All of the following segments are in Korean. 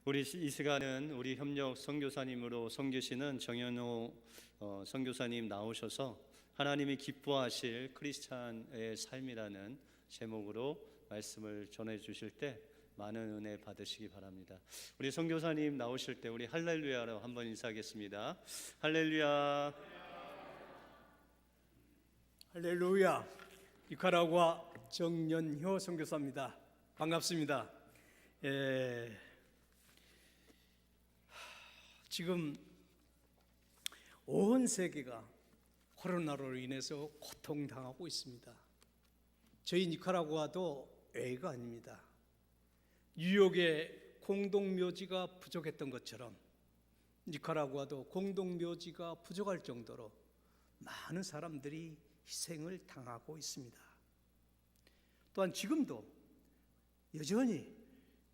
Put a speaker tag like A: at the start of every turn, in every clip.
A: 우리 이 시간은 우리 협력 선교사님으로 섬기시는 정현호 선교사님 나오셔서 하나님이 기뻐하실 크리스찬의 삶이라는 제목으로 말씀을 전해 주실 때 많은 은혜 받으시기 바랍니다. 우리 선교사님 나오실 때 우리 할렐루야로 한번 인사하겠습니다. 할렐루야.
B: 할렐루야. 니카라구아 정연효 선교사입니다. 반갑습니다. 지금 온 세계가 코로나로 인해서 고통당하고 있습니다. 저희 니카라구아도 예외가 아닙니다. 뉴욕에 공동묘지가 부족했던 것처럼 니카라구아도 공동묘지가 부족할 정도로 많은 사람들이 희생을 당하고 있습니다. 또한 지금도 여전히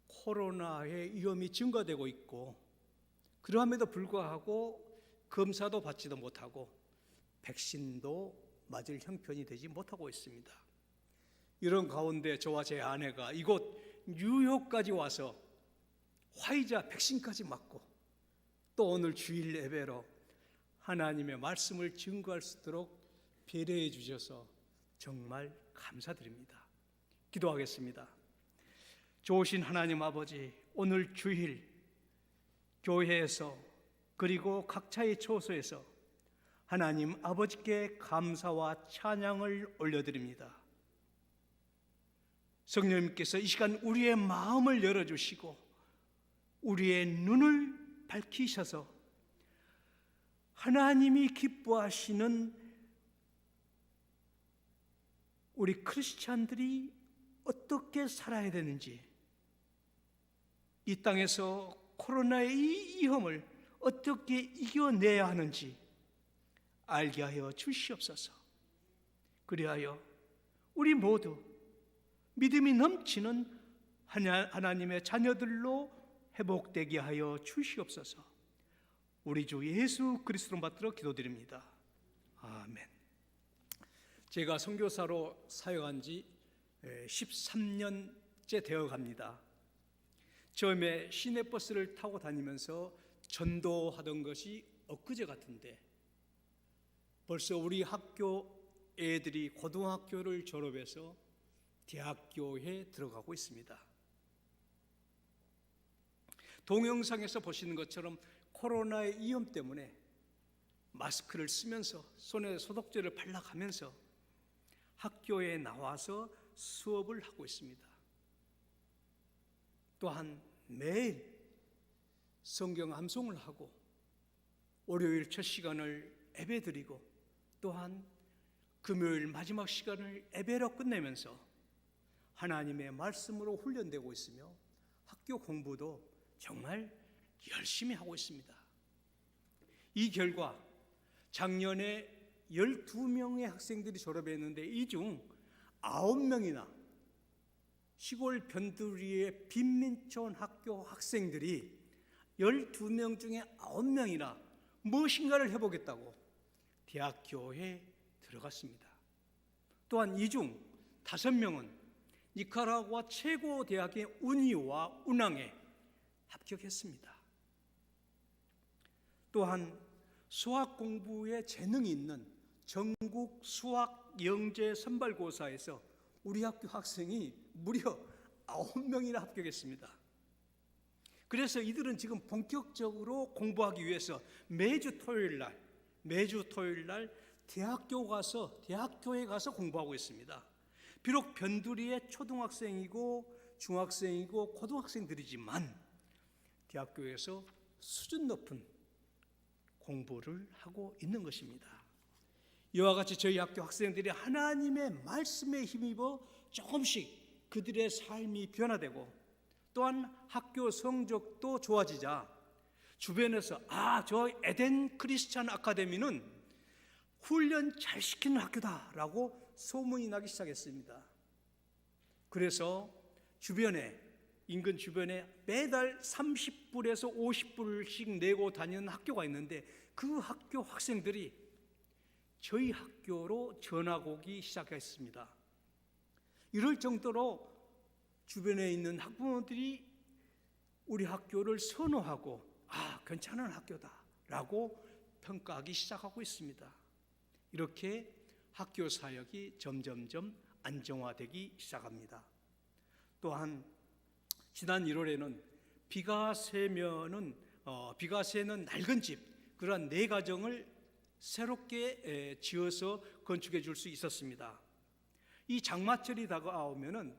B: 코로나의 위험이 증가되고 있고, 그러함에도 불구하고 검사도 받지도 못하고 백신도 맞을 형편이 되지 못하고 있습니다. 이런 가운데 저와 제 아내가 이곳 뉴욕까지 와서 화이자 백신까지 맞고 또 오늘 주일 예배로 하나님의 말씀을 증거할 수 있도록 배려해 주셔서 정말 감사드립니다. 기도하겠습니다. 좋으신 하나님 아버지, 오늘 주일 교회에서 그리고 각자의 처소에서 하나님 아버지께 감사와 찬양을 올려드립니다. 성령님께서 이 시간 우리의 마음을 열어주시고 우리의 눈을 밝히셔서 하나님이 기뻐하시는 우리 크리스찬들이 어떻게 살아야 되는지, 이 땅에서 코로나의 이 위험을 어떻게 이겨내야 하는지 알게 하여 주시옵소서. 그리하여 우리 모두 믿음이 넘치는 하나님의 자녀들로 회복되게 하여 주시옵소서. 우리 주 예수 그리스도로 받들어 기도드립니다. 아멘. 제가 선교사로 사역한 지 13년째 되어 갑니다. 처음에 시내버스를 타고 다니면서 전도하던 것이 엊그제 같은데 벌써 우리 학교 애들이 고등학교를 졸업해서 대학교에 들어가고 있습니다. 동영상에서 보시는 것처럼 코로나의 위험 때문에 마스크를 쓰면서 손에 소독제를 발라가면서 학교에 나와서 수업을 하고 있습니다. 또한 매일 성경 암송을 하고 월요일 첫 시간을 예배드리고 또한 금요일 마지막 시간을 예배로 끝내면서 하나님의 말씀으로 훈련되고 있으며 학교 공부도 정말 열심히 하고 있습니다. 이 결과 작년에 12명의 학생들이 졸업했는데 이 중 9명이나 시골 변두리의 빈민촌 학교 학생들이 12명 중에 9명이나 무엇인가를 해보겠다고 대학교에 들어갔습니다. 또한 이 중 5명은 니카라구아 최고 대학의 운이와 운항에 합격했습니다. 또한 수학 공부에 재능이 있는 전국 수학 영재 선발고사에서 우리 학교 학생이 무려 9명이나 합격했습니다. 그래서 이들은 지금 본격적으로 공부하기 위해서 매주 토요일 날 대학교에 가서 공부하고 있습니다. 비록 변두리의 초등학생이고 중학생이고 고등학생들이지만 대학교에서 수준 높은 공부를 하고 있는 것입니다. 이와 같이 저희 학교 학생들이 하나님의 말씀에 힘입어 조금씩 그들의 삶이 변화되고 또한 학교 성적도 좋아지자 주변에서 저 에덴 크리스찬 아카데미는 훈련 잘 시키는 학교다라고 소문이 나기 시작했습니다. 그래서 인근 주변에 매달 30불에서 50불씩 내고 다니는 학교가 있는데 그 학교 학생들이 저희 학교로 전학 오기 시작했습니다. 이럴 정도로 주변에 있는 학부모들이 우리 학교를 선호하고 괜찮은 학교다라고 평가하기 시작하고 있습니다. 이렇게 학교 사역이 점점점 안정화되기 시작합니다. 또한 지난 1월에는 비가 새는 낡은 집, 그러한 4가정을 새롭게 지어서 건축해 줄 수 있었습니다. 이 장마철이 다가오면은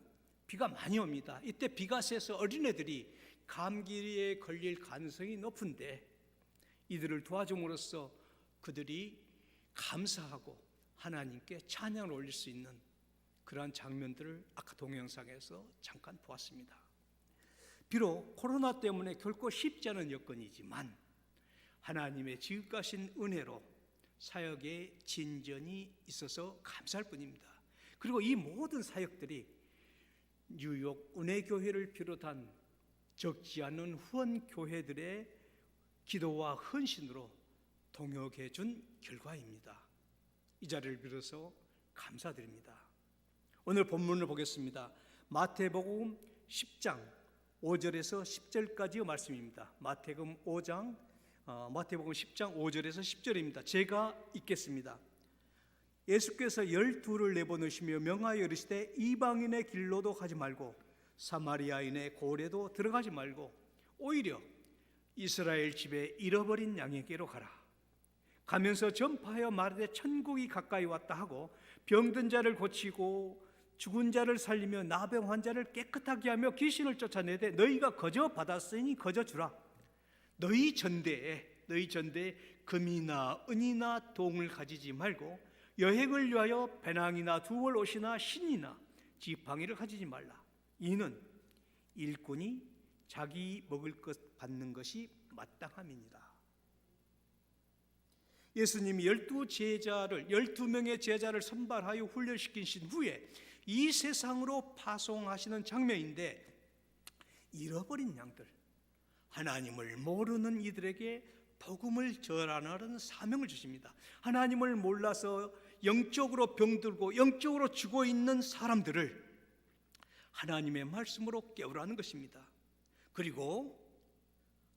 B: 비가 많이 옵니다. 이때 비가 새서 어린애들이 감기에 걸릴 가능성이 높은데 이들을 도와줌으로써 그들이 감사하고 하나님께 찬양을 올릴 수 있는 그러한 장면들을 아까 동영상에서 잠깐 보았습니다. 비록 코로나 때문에 결코 쉽지 않은 여건이지만 하나님의 지극하신 은혜로 사역에 진전이 있어서 감사할 뿐입니다. 그리고 이 모든 사역들이 뉴욕 은혜교회를 비롯한 적지 않은 후원교회들의 기도와 헌신으로 동역해 준 결과입니다. 이 자리를 빌어서 감사드립니다. 오늘 본문을 보겠습니다. 마태복음 10장 5절에서 10절까지의 말씀입니다. 마태복음 10장 5절에서 10절입니다. 제가 읽겠습니다. 예수께서 12를 내보내시며 명하여 이르시되 이방인의 길로도 가지 말고 사마리아인의 고래도 들어가지 말고 오히려 이스라엘 집에 잃어버린 양에게로 가라. 가면서 전파하여 말하되 천국이 가까이 왔다 하고 병든 자를 고치고 죽은 자를 살리며 나병 환자를 깨끗하게 하며 귀신을 쫓아내되 너희가 거저 받았으니 거저 주라. 너희 전대에 금이나 은이나 동을 가지지 말고 여행을 위하여 배낭이나 두벌 옷이나 신이나 지팡이를 가지지 말라. 이는 일꾼이 자기 먹을 것 받는 것이 마땅함이니라. 예수님이 12명의 제자를 선발하여 훈련시키신 후에 이 세상으로 파송하시는 장면인데, 잃어버린 양들, 하나님을 모르는 이들에게 복음을 전하는 사명을 주십니다. 하나님을 몰라서 영적으로 병들고 영적으로 죽어 있는 사람들을 하나님의 말씀으로 깨우라는 것입니다. 그리고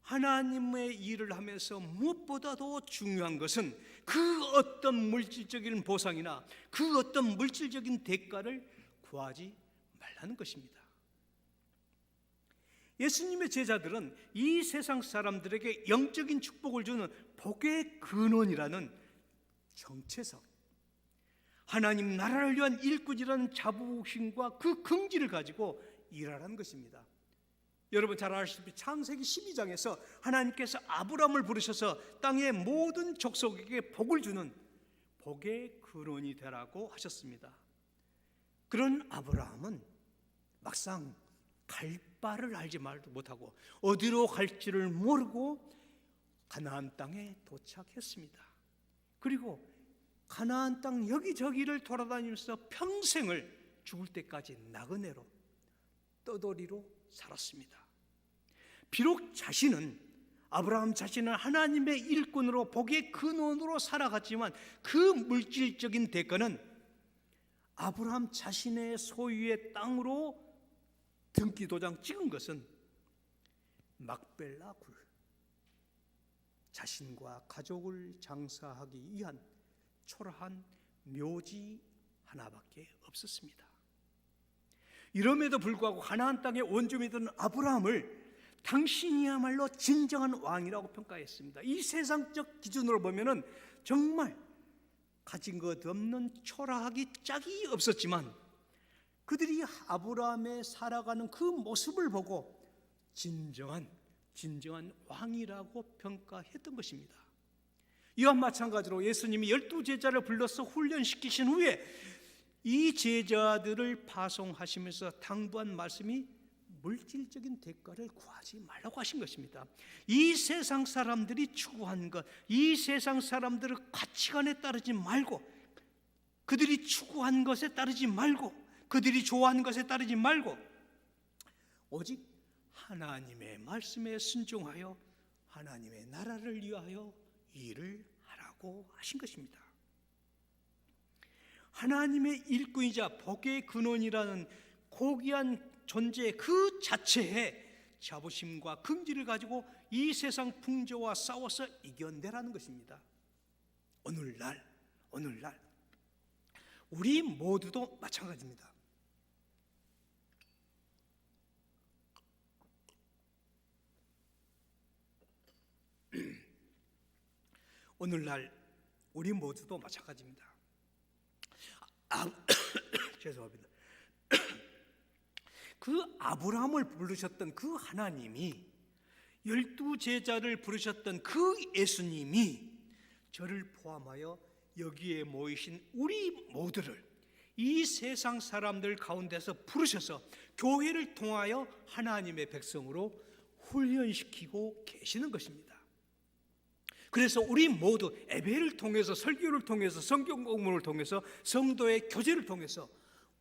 B: 하나님의 일을 하면서 무엇보다도 중요한 것은 그 어떤 물질적인 보상이나 그 어떤 물질적인 대가를 구하지 말라는 것입니다. 예수님의 제자들은 이 세상 사람들에게 영적인 축복을 주는 복의 근원이라는 정체성, 하나님 나라를 위한 일꾼이라는 자부심과 그 긍지를 가지고 일하라는 것입니다. 여러분 잘 아시다시피 창세기 12장에서 하나님께서 아브라함을 부르셔서 땅의 모든 족속에게 복을 주는 복의 근원이 되라고 하셨습니다. 그런 아브라함은 막상 갈 바를 알지 말도 못하고 어디로 갈지를 모르고 가나안 땅에 도착했습니다. 그리고 가나안 땅 여기저기를 돌아다니면서 평생을 죽을 때까지 나그네로 떠돌이로 살았습니다. 비록 아브라함 자신은 하나님의 일꾼으로 복의 근원으로 살아갔지만 그 물질적인 대가는 아브라함 자신의 소유의 땅으로 등기도장 찍은 것은 막벨라 굴, 자신과 가족을 장사하기 위한 초라한 묘지 하나밖에 없었습니다. 이럼에도 불구하고 가나안 땅의 원주민이 된 아브라함을 당신이야말로 진정한 왕이라고 평가했습니다. 이 세상적 기준으로 보면은 정말 가진 것 없는 초라하기 짝이 없었지만 그들이 아브라함의 살아가는 그 모습을 보고 진정한 왕이라고 평가했던 것입니다. 이와 마찬가지로 예수님이 12제자를 불러서 훈련시키신 후에 이 제자들을 파송하시면서 당부한 말씀이 물질적인 대가를 구하지 말라고 하신 것입니다. 이 세상 사람들이 추구한 것, 이 세상 사람들의 가치관에 따르지 말고, 그들이 추구한 것에 따르지 말고, 그들이 좋아하는 것에 따르지 말고 오직 하나님의 말씀에 순종하여 하나님의 나라를 위하여 일을 하라고 하신 것입니다. 하나님의 일꾼이자 복의 근원이라는 고귀한 존재 그 자체에 자부심과 긍지를 가지고 이 세상 풍조와 싸워서 이겨내라는 것입니다. 오늘날 우리 모두도 마찬가지입니다. 오늘날 우리 모두도 마찬가지입니다. 죄송합니다. 그 아브라함을 부르셨던 그 하나님이, 12 제자를 부르셨던 그 예수님이 저를 포함하여 여기에 모이신 우리 모두를 이 세상 사람들 가운데서 부르셔서 교회를 통하여 하나님의 백성으로 훈련시키고 계시는 것입니다. 그래서 우리 모두 예배를 통해서, 설교를 통해서, 성경 공부를 통해서, 성도의 교제를 통해서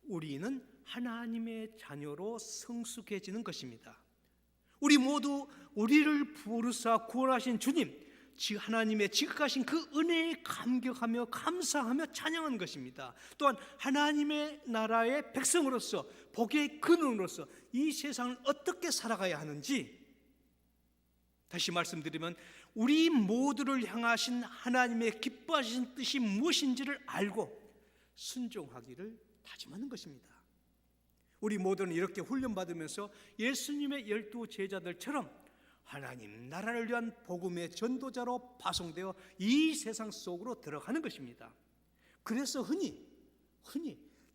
B: 우리는 하나님의 자녀로 성숙해지는 것입니다. 우리 모두 우리를 부르사 구원하신 주님, 하나님의 지극하신 그 은혜에 감격하며 감사하며 찬양하는 것입니다. 또한 하나님의 나라의 백성으로서, 복의 근원으로서 이 세상을 어떻게 살아가야 하는지, 다시 말씀드리면 우리 모두를 향하신 하나님의 기뻐하신 뜻이 무엇인지를 알고 순종하기를 다짐하는 것입니다. 우리 모두는 이렇게 훈련받으면서 예수님의 12 제자들처럼 하나님 나라를 위한 복음의 전도자로 파송되어 이 세상 속으로 들어가는 것입니다. 그래서 흔히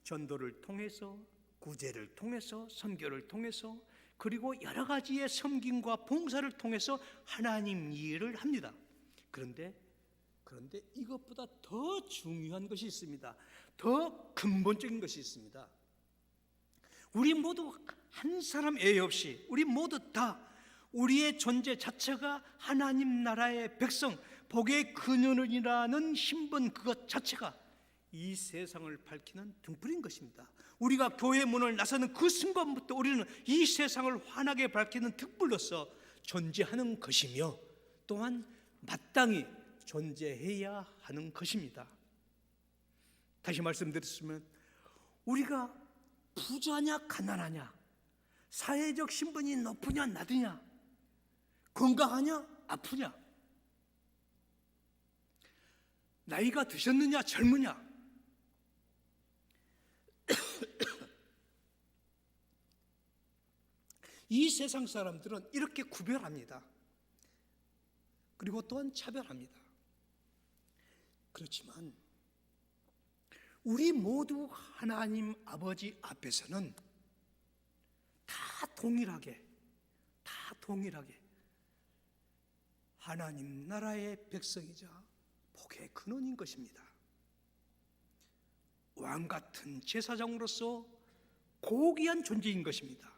B: 전도를 통해서, 구제를 통해서, 선교를 통해서, 그리고 여러 가지의 섬김과 봉사를 통해서 하나님 일을 합니다. 그런데 이것보다 더 중요한 것이 있습니다. 더 근본적인 것이 있습니다. 우리 모두 한 사람 예외 없이 우리 모두 다 우리의 존재 자체가 하나님 나라의 백성, 복의 근원이라는 신분 그것 자체가 이 세상을 밝히는 등불인 것입니다. 우리가 교회 문을 나서는 그 순간부터 우리는 이 세상을 환하게 밝히는 등불로서 존재하는 것이며, 또한 마땅히 존재해야 하는 것입니다. 다시 말씀드렸으면, 우리가 부자냐 가난하냐, 사회적 신분이 높으냐 낮으냐, 건강하냐 아프냐, 나이가 드셨느냐 젊으냐, 이 세상 사람들은 이렇게 구별합니다. 그리고 또한 차별합니다. 그렇지만 우리 모두 하나님 아버지 앞에서는 다 동일하게 하나님 나라의 백성이자 복의 근원인 것입니다. 왕 같은 제사장으로서 고귀한 존재인 것입니다.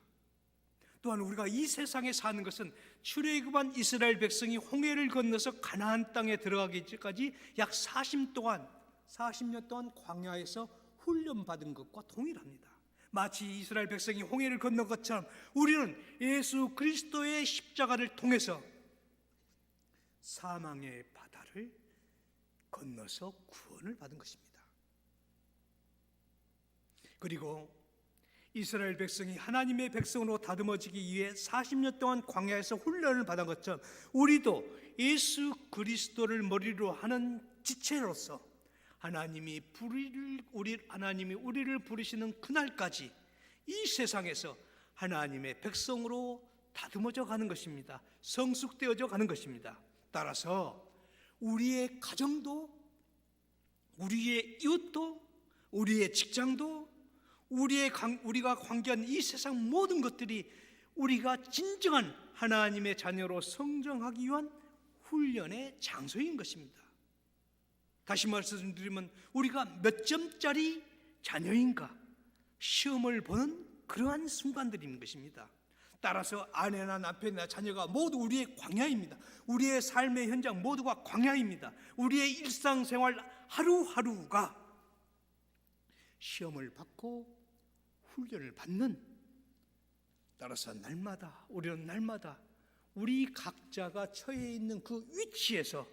B: 또한 우리가 이 세상에 사는 것은 출애굽한 이스라엘 백성이 홍해를 건너서 가나안 땅에 들어가기까지 약 40년 동안 광야에서 훈련받은 것과 동일합니다. 마치 이스라엘 백성이 홍해를 건넌 것처럼 우리는 예수 그리스도의 십자가를 통해서 사망의 바다를 건너서 구원을 받은 것입니다. 그리고 이스라엘 백성이 하나님의 백성으로 다듬어지기 위해 40년 동안 광야에서 훈련을 받은 것처럼 우리도 예수 그리스도를 머리로 하는 지체로서 하나님이 우리를 부르시는 그날까지 이 세상에서 하나님의 백성으로 다듬어져 가는 것입니다. 성숙되어져 가는 것입니다. 따라서 우리의 가정도, 우리의 이웃도, 우리의 직장도, 우리가 관계한 이 세상 모든 것들이 우리가 진정한 하나님의 자녀로 성장하기 위한 훈련의 장소인 것입니다. 다시 말씀드리면 우리가 몇 점짜리 자녀인가 시험을 보는 그러한 순간들인 것입니다. 따라서 아내나 남편이나 자녀가 모두 우리의 광야입니다. 우리의 삶의 현장 모두가 광야입니다. 우리의 일상생활 하루하루가 시험을 받고 훈련을 받는, 따라서 우리는 날마다 우리 각자가 처해 있는 그 위치에서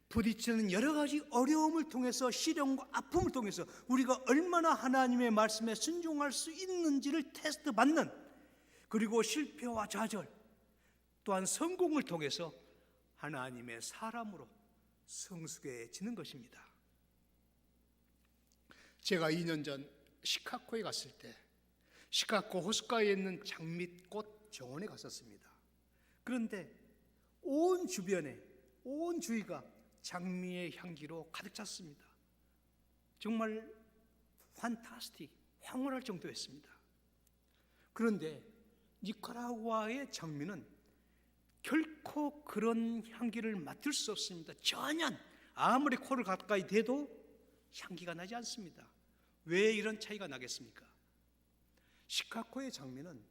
B: 부딪히는 여러 가지 어려움을 통해서, 시련과 아픔을 통해서 우리가 얼마나 하나님의 말씀에 순종할 수 있는지를 테스트 받는, 그리고 실패와 좌절, 또한 성공을 통해서 하나님의 사람으로 성숙해지는 것입니다. 제가 2년 전 시카고에 갔을 때 시카고 호숫가에 있는 장밋꽃 정원에 갔었습니다. 그런데 온 주변에, 온 주위가 장미의 향기로 가득 찼습니다. 정말 판타스틱, 황홀할 정도였습니다. 그런데 니카라구아의 장미는 결코 그런 향기를 맡을 수 없습니다. 전혀 아무리 코를 가까이 대도 향기가 나지 않습니다. 왜 이런 차이가 나겠습니까? 시카고의 장미는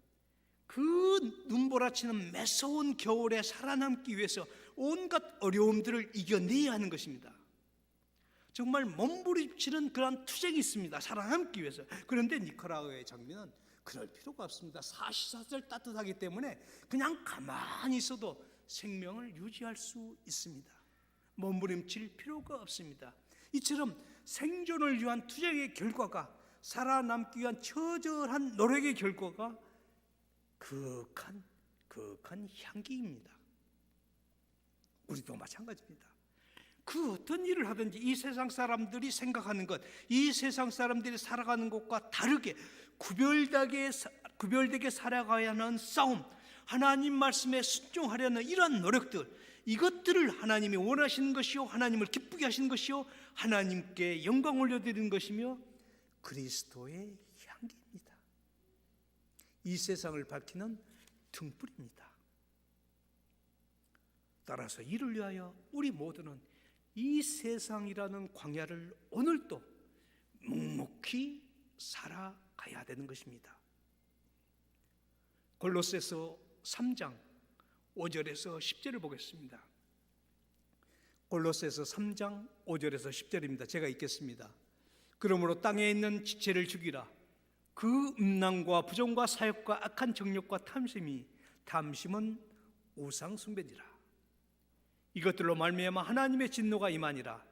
B: 그 눈보라치는 매서운 겨울에 살아남기 위해서 온갖 어려움들을 이겨내야 하는 것입니다. 정말 몸부림치는 그런 투쟁이 있습니다. 살아남기 위해서. 그런데 니카라구아의 장미는 그럴 필요가 없습니다. 사시사철 따뜻하기 때문에 그냥 가만히 있어도 생명을 유지할 수 있습니다. 몸부림칠 필요가 없습니다. 이처럼 생존을 위한 투쟁의 결과가, 살아남기 위한 처절한 노력의 결과가 그윽한 향기입니다. 우리도 마찬가지입니다. 그 어떤 일을 하든지 이 세상 사람들이 생각하는 것, 이 세상 사람들이 살아가는 것과 다르게 구별되게 살아가야 하는 싸움, 하나님 말씀에 순종하려는 이러한 노력들, 이것들을 하나님이 원하시는 것이요, 하나님을 기쁘게 하시는 것이요, 하나님께 영광 올려드리는 것이며 그리스도의 향기입니다. 이 세상을 밝히는 등불입니다. 따라서 이를 위하여 우리 모두는 이 세상이라는 광야를 오늘도 묵묵히 살아가야 되는 것입니다. 골로새서 3장 5절에서 10절을 보겠습니다. 골로새서 3장 5절에서 10절입니다. 제가 읽겠습니다. 그러므로 땅에 있는 지체를 죽이라. 그 음란과 부정과 사욕과 악한 정욕과 탐심은 우상 숭배니라. 이것들로 말미암아 하나님의 진노가 임하니라.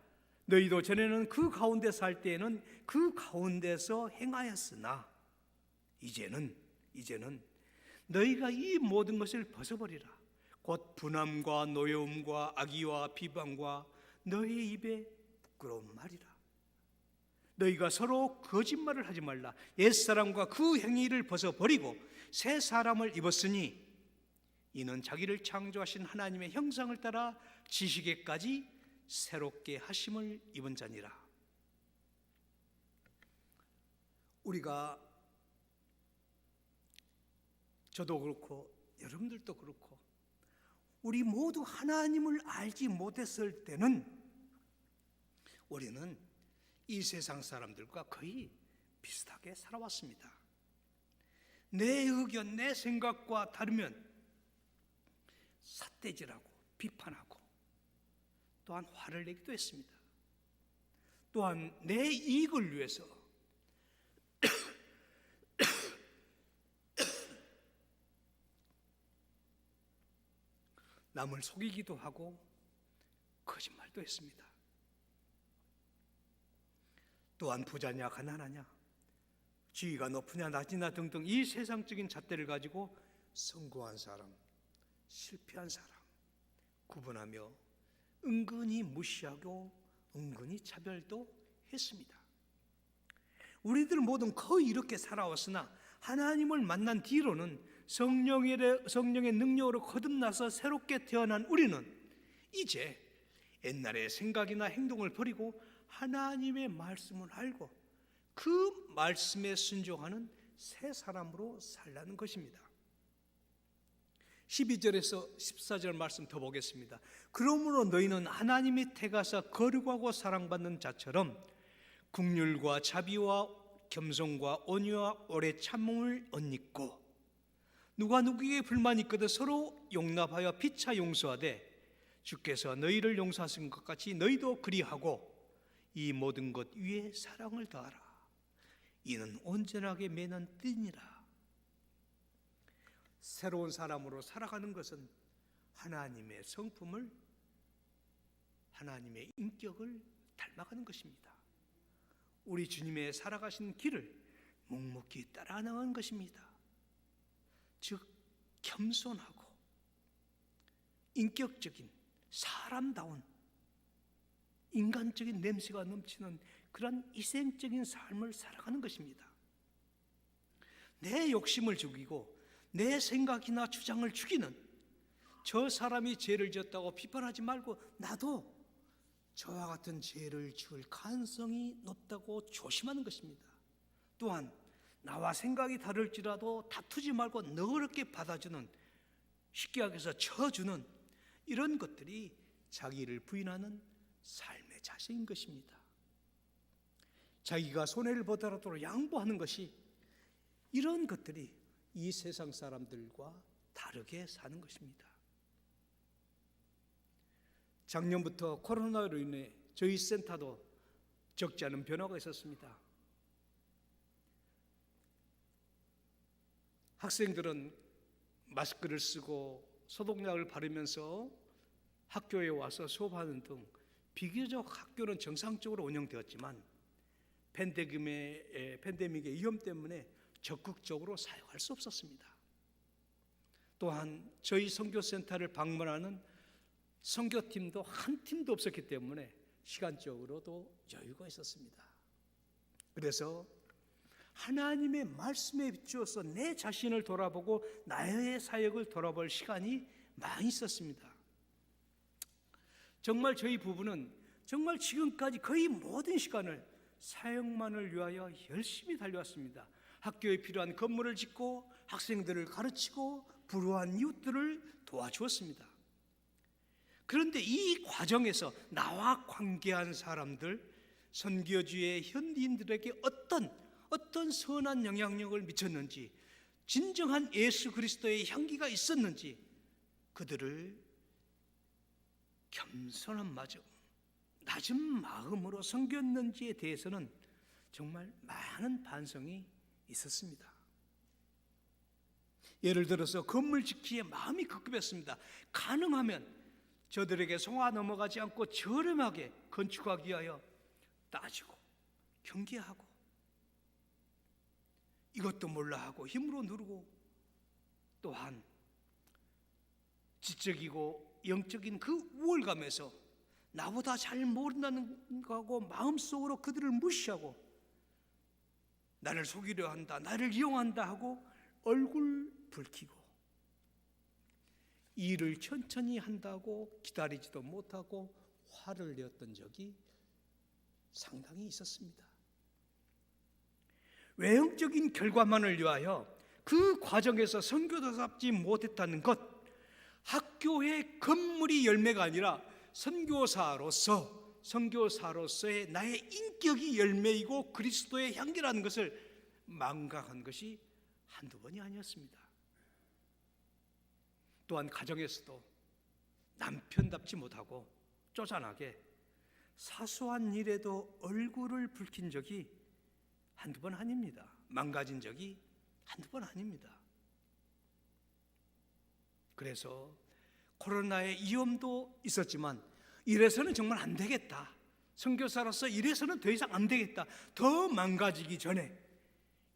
B: 너희도 전에는 그 가운데 살 때에는 그 가운데서 행하였으나 이제는 너희가 이 모든 것을 벗어버리라. 곧 분함과 노여움과 악의와 비방과 너희 입에 부끄러운 말이라. 너희가 서로 거짓말을 하지 말라. 옛사람과 그 행위를 벗어버리고 새 사람을 입었으니 이는 자기를 창조하신 하나님의 형상을 따라 지식에까지 새롭게 하심을 입은 자니라. 우리가, 저도 그렇고 여러분들도 그렇고 우리 모두 하나님을 알지 못했을 때는 우리는 이 세상 사람들과 거의 비슷하게 살아왔습니다. 내 의견, 내 생각과 다르면 삿대질하고 비판하고 또한 화를 내기도 했습니다. 또한 내 이익을 위해서 남을 속이기도 하고 거짓말도 했습니다. 또한 부자냐 가난하냐, 지위가 높으냐 낮으냐 등등 이 세상적인 잣대를 가지고 성공한 사람, 실패한 사람 구분하며 은근히 무시하고 은근히 차별도 했습니다. 우리들 모두 거의 이렇게 살아왔으나 하나님을 만난 뒤로는 성령의 능력으로 거듭나서 새롭게 태어난 우리는 이제 옛날의 생각이나 행동을 버리고 하나님의 말씀을 알고 그 말씀에 순종하는 새 사람으로 살라는 것입니다. 12절에서 14절 말씀 더 보겠습니다. 그러므로 너희는 하나님이 택하사 거룩하고 사랑받는 자처럼 긍휼과 자비와 겸손과 온유와 오래 참음을 옷입고 누가 누구에게 불만이 있거든 서로 용납하여 피차 용서하되 주께서 너희를 용서하신 것 같이 너희도 그리하고 이 모든 것 위에 사랑을 더하라. 이는 온전하게 매는 띠니라. 새로운 사람으로 살아가는 것은 하나님의 성품을, 하나님의 인격을 닮아가는 것입니다. 우리 주님의 살아가신 길을 묵묵히 따라 나가는 것입니다. 즉 겸손하고 인격적인, 사람다운, 인간적인 냄새가 넘치는 그런 희생적인 삶을 살아가는 것입니다. 내 욕심을 죽이고 내 생각이나 주장을 죽이는, 저 사람이 죄를 지었다고 비판하지 말고 나도 저와 같은 죄를 지을 가능성이 높다고 조심하는 것입니다. 또한 나와 생각이 다를지라도 다투지 말고 너그럽게 받아주는, 쉽게 얘기해서 쳐주는 이런 것들이 자기를 부인하는 삶의 자세인 것입니다. 자기가 손해를 보더라도 양보하는 것이, 이런 것들이 이 세상 사람들과 다르게 사는 것입니다. 작년부터 코로나로 인해 저희 센터도 적지 않은 변화가 있었습니다. 학생들은 마스크를 쓰고 소독약을 바르면서 학교에 와서 수업하는 등 비교적 학교는 정상적으로 운영되었지만 팬데믹의 위험 때문에 적극적으로 사용할 수 없었습니다. 또한 저희 선교센터를 방문하는 선교팀도 한 팀도 없었기 때문에 시간적으로도 여유가 있었습니다. 그래서 하나님의 말씀에 비추어서 내 자신을 돌아보고 나의 사역을 돌아볼 시간이 많이 있었습니다. 정말 저희 부부는 정말 지금까지 거의 모든 시간을 사역만을 위하여 열심히 달려왔습니다. 학교에 필요한 건물을 짓고 학생들을 가르치고 불우한 이웃들을 도와주었습니다. 그런데 이 과정에서 나와 관계한 사람들, 선교주의 현지인들에게 어떤 선한 영향력을 미쳤는지, 진정한 예수 그리스도의 향기가 있었는지, 그들을 겸손한 마음, 낮은 마음으로 섬겼는지에 대해서는 정말 많은 반성이 있었습니다. 예를 들어서 건물 짓기에 마음이 급급했습니다. 가능하면 저들에게 송화 넘어가지 않고 저렴하게 건축하기 위하여 따지고 경계하고 이것도 몰라 하고 힘으로 누르고, 또한 지적이고 영적인 그 우월감에서 나보다 잘 모른다는 거하고 마음속으로 그들을 무시하고 나를 속이려 한다, 나를 이용한다 하고 얼굴 붉히고 일을 천천히 한다고 기다리지도 못하고 화를 내었던 적이 상당히 있었습니다. 외형적인 결과만을 위하여 그 과정에서 선교사답지 못했다는 것, 학교의 건물이 열매가 아니라 선교사로서의 나의 인격이 열매이고 그리스도의 향기라는 것을 망각한 것이 한두 번이 아니었습니다. 또한 가정에서도 남편답지 못하고 쪼잔하게 사소한 일에도 얼굴을 붉힌 적이 한두 번 아닙니다. 망가진 적이 한두 번 아닙니다. 그래서 코로나의 위험도 있었지만 이래서는 정말 안 되겠다, 선교사로서 이래서는 더 이상 안 되겠다, 더 망가지기 전에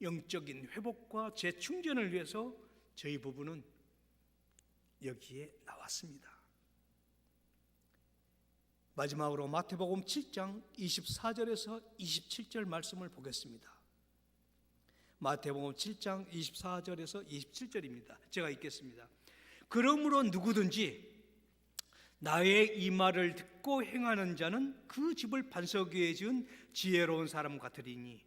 B: 영적인 회복과 재충전을 위해서 저희 부부는 여기에 나왔습니다. 마지막으로 마태복음 7장 24절에서 27절 말씀을 보겠습니다. 마태복음 7장 24절에서 27절입니다. 제가 읽겠습니다. 그러므로 누구든지 나의 이 말을 듣고 행하는 자는 그 집을 반석 위에 지은 지혜로운 사람 같으리니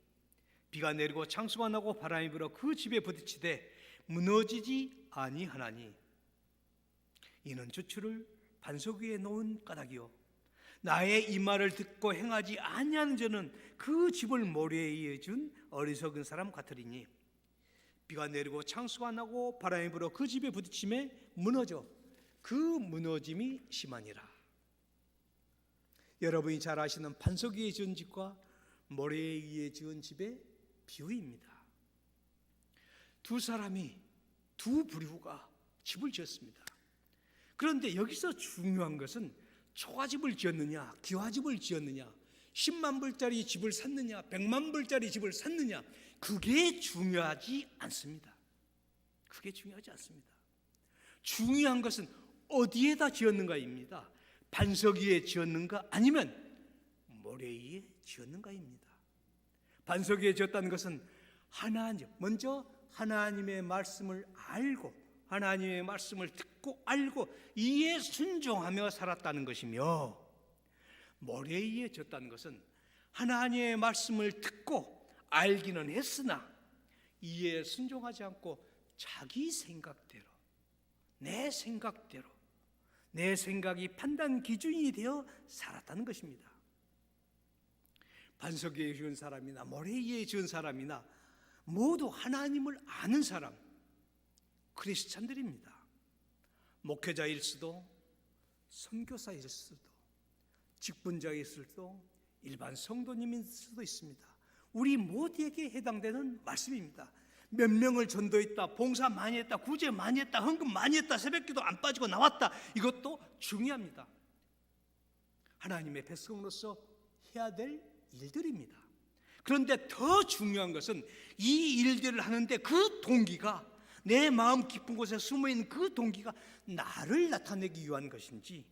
B: 비가 내리고 창수가 나고 바람이 불어 그 집에 부딪히되 무너지지 아니하나니 이는 주추를 반석 위에 놓은 까닭이요 나의 이 말을 듣고 행하지 아니하는 자는 그 집을 모래에 의해 준 어리석은 사람 같으리니 비가 내리고 창수가 나고 바람이 불어 그 집에 부딪힘에 무너져 그 무너짐이 심하니라. 여러분이 잘 아시는 반석 위에 지은 집과 모래에 의해 지은 집의 비유입니다. 두 부류가 집을 지었습니다. 그런데 여기서 중요한 것은 초가집을 지었느냐 기와집을 지었느냐, 10만 불짜리 집을 샀느냐 100만 불짜리 집을 샀느냐, 그게 중요하지 않습니다. 중요한 것은 어디에다 지었는가입니다. 반석 위에 지었는가 아니면 모래 위에 지었는가입니다. 반석 위에 지었다는 것은 먼저 하나님의 말씀을 알고 하나님의 말씀을 듣고 알고 이에 순종하며 살았다는 것이며, 모래 위에 지었다는 것은 하나님의 말씀을 듣고 알기는 했으나 이에 순종하지 않고 자기 생각대로, 내 생각대로, 내 생각이 판단 기준이 되어 살았다는 것입니다. 반석 위에 지은 사람이나 모래 위에 지은 사람이나 모두 하나님을 아는 사람, 크리스찬들입니다. 목회자일 수도, 선교사일 수도, 직분자일 수도, 일반 성도님일 수도 있습니다. 우리 모두에게 해당되는 말씀입니다. 몇 명을 전도했다, 봉사 많이 했다, 구제 많이 했다, 헌금 많이 했다, 새벽기도 안 빠지고 나왔다, 이것도 중요합니다. 하나님의 백성으로서 해야 될 일들입니다. 그런데 더 중요한 것은 이 일들을 하는데 그 동기가, 내 마음 깊은 곳에 숨어있는 그 동기가 나를 나타내기 위한 것인지,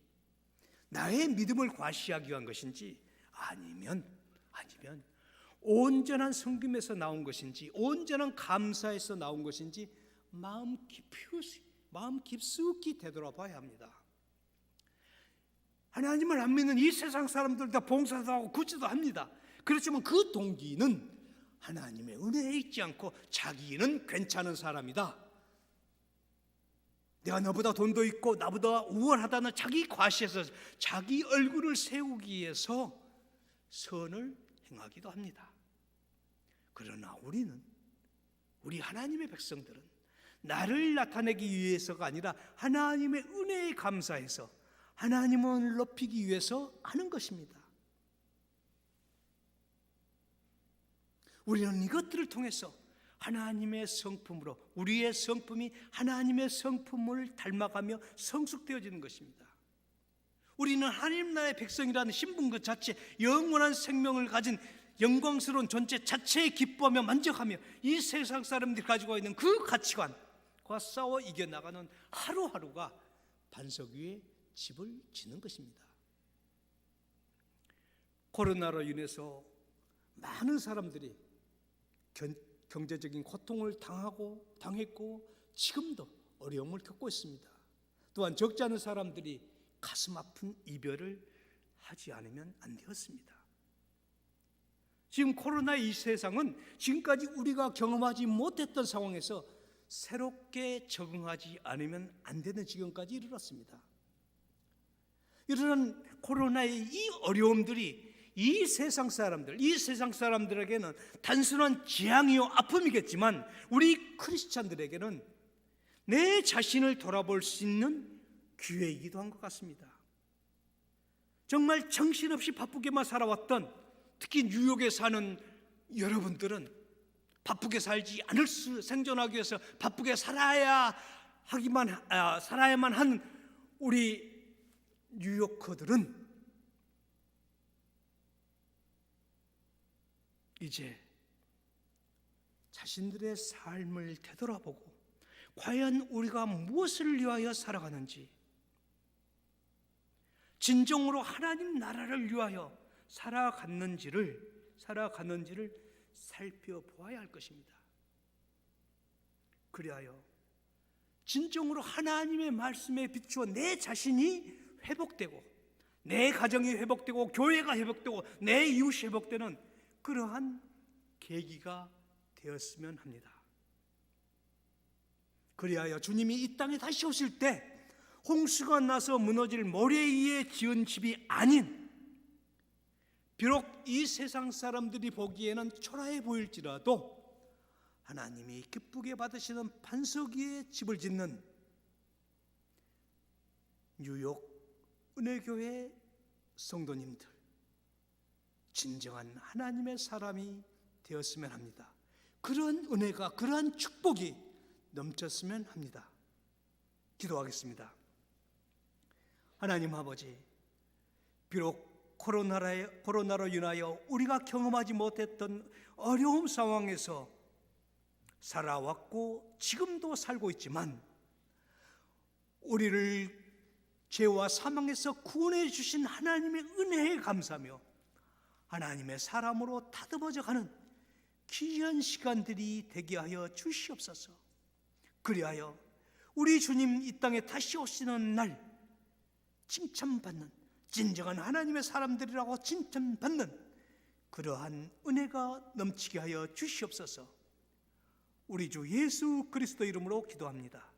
B: 나의 믿음을 과시하기 위한 것인지, 아니면 온전한 섬김에서 나온 것인지, 온전한 감사에서 나온 것인지 마음 깊숙이 되돌아봐야 합니다. 하나님을 안 믿는 이 세상 사람들 다 봉사도 하고 구제도 합니다. 그렇지만 그 동기는 하나님의 은혜에 있지 않고 자기는 괜찮은 사람이다, 내가 너보다 돈도 있고 나보다 우월하다는 자기 과시에서 자기 얼굴을 세우기 위해서 선을 행하기도 합니다. 그러나 우리 하나님의 백성들은 나를 나타내기 위해서가 아니라 하나님의 은혜에 감사해서 하나님을 높이기 위해서 하는 것입니다. 우리는 이것들을 통해서 하나님의 성품으로, 우리의 성품이 하나님의 성품을 닮아가며 성숙되어지는 것입니다. 우리는 하나님 나라의 백성이라는 신분 그 자체, 영원한 생명을 가진 영광스러운 존재 자체에 기뻐하며 만족하며 이 세상 사람들이 가지고 있는 그 가치관과 싸워 이겨나가는 하루하루가 반석 위에 집을 짓는 것입니다. 코로나로 인해서 많은 사람들이 경제적인 고통을 당했고 지금도 어려움을 겪고 있습니다. 또한 적지 않은 사람들이 가슴 아픈 이별을 하지 않으면 안 되었습니다. 지금 코로나의 이 세상은 지금까지 우리가 경험하지 못했던 상황에서 새롭게 적응하지 않으면 안 되는 지경까지 이르렀습니다. 이런 코로나의 이 어려움들이 이 세상 사람들에게는 단순한 재앙이요 아픔이겠지만 우리 크리스찬들에게는 내 자신을 돌아볼 수 있는 기회이기도 한 것 같습니다. 정말 정신없이 바쁘게만 살아왔던, 특히 뉴욕에 사는 여러분들은 바쁘게 살지 않을 수, 생존하기 위해서 바쁘게 살아야만 한 우리 뉴요커들은 이제 자신들의 삶을 되돌아보고 과연 우리가 무엇을 위하여 살아가는지, 진정으로 하나님 나라를 위하여 살아갔는지를 살펴보아야 할 것입니다. 그리하여 진정으로 하나님의 말씀에 비추어 내 자신이 회복되고, 내 가정이 회복되고, 교회가 회복되고, 내 이웃이 회복되는 그러한 계기가 되었으면 합니다. 그리하여 주님이 이 땅에 다시 오실 때 홍수가 나서 무너질 모래 위에 지은 집이 아닌, 비록 이 세상 사람들이 보기에는 초라해 보일지라도 하나님이 기쁘게 받으시는 반석 위에 집을 짓는 뉴욕 은혜교회 성도님들, 진정한 하나님의 사람이 되었으면 합니다. 그런 은혜가, 그러한 축복이 넘쳤으면 합니다. 기도하겠습니다. 하나님 아버지, 비록 코로나로 인하여 우리가 경험하지 못했던 어려운 상황에서 살아왔고 지금도 살고 있지만, 우리를 죄와 사망에서 구원해 주신 하나님의 은혜에 감사하며 하나님의 사람으로 다듬어져 가는 귀한 시간들이 되게 하여 주시옵소서. 그리하여 우리 주님 이 땅에 다시 오시는 날 칭찬받는, 진정한 하나님의 사람들이라고 칭찬받는 그러한 은혜가 넘치게 하여 주시옵소서. 우리 주 예수 그리스도 이름으로 기도합니다.